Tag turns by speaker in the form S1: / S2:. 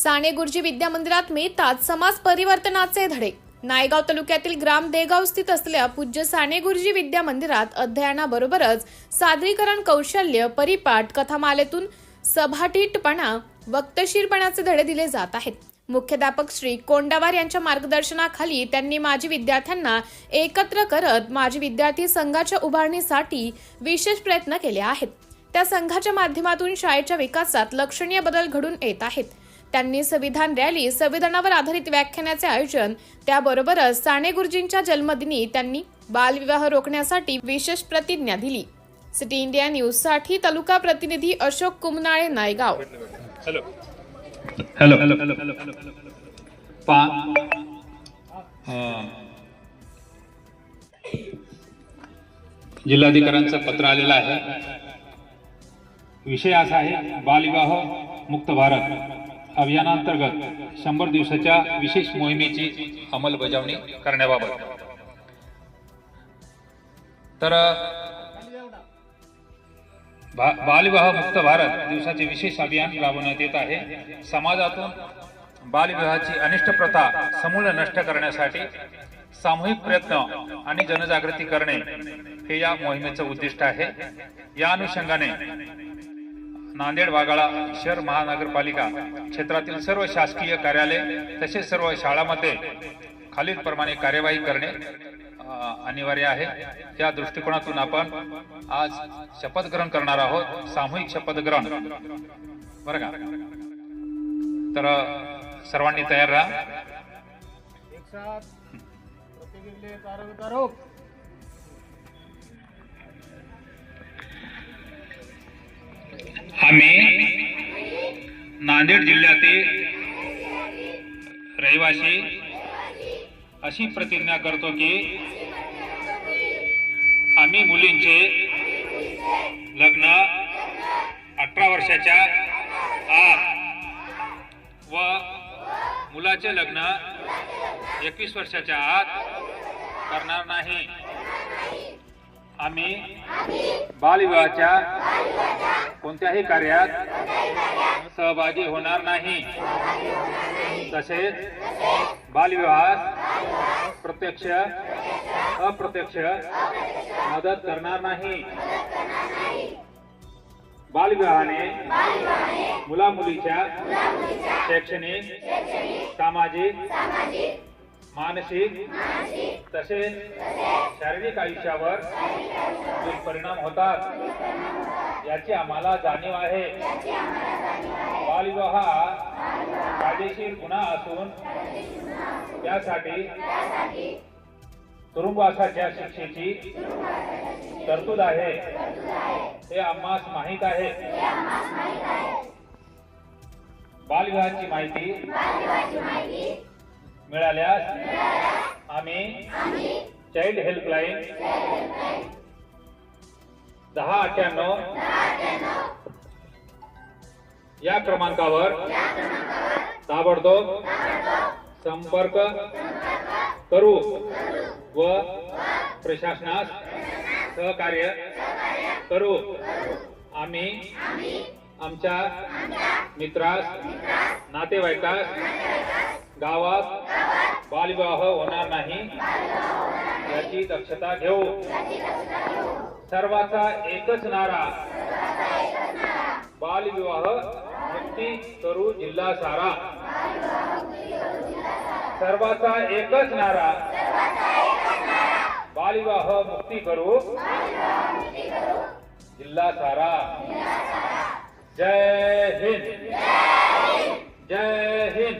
S1: साने गुरुजी विद्या मंदिरात मिळतात समाज परिवर्तनाचे धडे। नायगाव तालुक्यातील ग्राम देगाव स्थित असलेल्या पूज्य साने गुरुजी विद्या मंदिरात अध्ययनाबरोबरच सादरीकरण कौशल्य, परिपाठ, कथामालेतून सभाटीपणा, वक्तशीरपणाचे धडे दिले जात आहेत। मुख्याध्यापक श्री कोंडावार यांच्या मार्गदर्शनाखाली त्यांनी माजी विद्यार्थ्यांना एकत्र करत माजी विद्यार्थी संघाच्या उभारणीसाठी विशेष प्रयत्न केले आहेत। त्या संघाच्या माध्यमातून शाळेच्या विकासात लक्षणीय बदल घडून येत आहेत। त्यांनी संविधान रॅली, संविधानावर आधारित व्याख्यानाचे आयोजन, त्याबरोबरच साने गुरुजींच्या जन्मदिनी त्यांनी बालविवाह रोखण्यासाठी विशेष प्रतिज्ञा दिली। सिटी इंडिया न्यूज साठी तालुका प्रतिनिधी Ashok Kumnale, Naigaon.
S2: Hello hello hello hello जिल्हाधिकाऱ्यांचं पत्र आलेलं आहे। विषय असा आहे, बालविवाह मुक्त भारत अभियानांतर्गत 100 दिवसाच्या विशेष मोहिमेची अंमलबजावणी करण्याबाबत। तर बालविवाह मुक्त भारत दिवसाचे विशेष अभियान राबवण्यात येत आहे। समाजातून बालविवाहाची अनिष्ट प्रथा समूळ नष्ट करण्यासाठी सामूहिक प्रयत्न आणि जनजागृती करणे हे या मोहिमेचं उद्दिष्ट आहे। या अनुषंगाने नांदेड वाघाळा शहर महानगरपालिका क्षेत्रातील सर्व शासकीय कार्यालय तसेच सर्व शाळांमध्ये खालीलप्रमाणे कार्यवाही करणे अनिवार्य आहे। या दृष्टिकोनातून आपण आज शपथ ग्रहण करणार आहोत, सामूहिक शपथ ग्रहण, बरं का? तर सर्वांनी तयार राहा। आम्ही नांदेड जिल्ह्यातील रहिवासी अशी प्रतिज्ञा करतो की आम्ही मुलींचे लग्न 18 वर्षाच्या आत व मुलाचे लग्न 21 वर्षाच्या आत करणार नाही। आम्ही बालविवाहाच्या कोणत्याही कार्यात सहभागी होणार नाही। तसेच बालविवाहास प्रत्यक्ष अप्रत्यक्ष मदत करणार नाही। बालविवाहाने मुला मुलीच्या शैक्षणिक, सामाजिक, मानसिक तसेच शारीरिक आयुष्यावर दुष्परिणाम होतात याची आम्हाला जाणीव आहे। बालविवाह कायदेशीर गुन्हा असून त्यासाठी तुरुंगवासाच्या शिक्षेची तरतूद आहे हे आम्हास माहीत आहे। बालविवाहाची माहिती मिळाल्यास आम्ही चाइल्ड हेल्पलाईन 1098 या क्रमांकावर ताबडतोब संपर्क करू व प्रशासनास सहकार्य करू। आम्ही आमच्या मित्रास, नातेवाईकास गावात बालविवाह होणार नाही याची दक्षता घेऊ। सर्वांचा एकच नारा, बालविवाह मुक्ती करू जिल्हा सारा। सर्वांचा एकच नारा, बालविवाह मुक्ती करू जिल्हा सारा। जय हिंद, जय हिंद।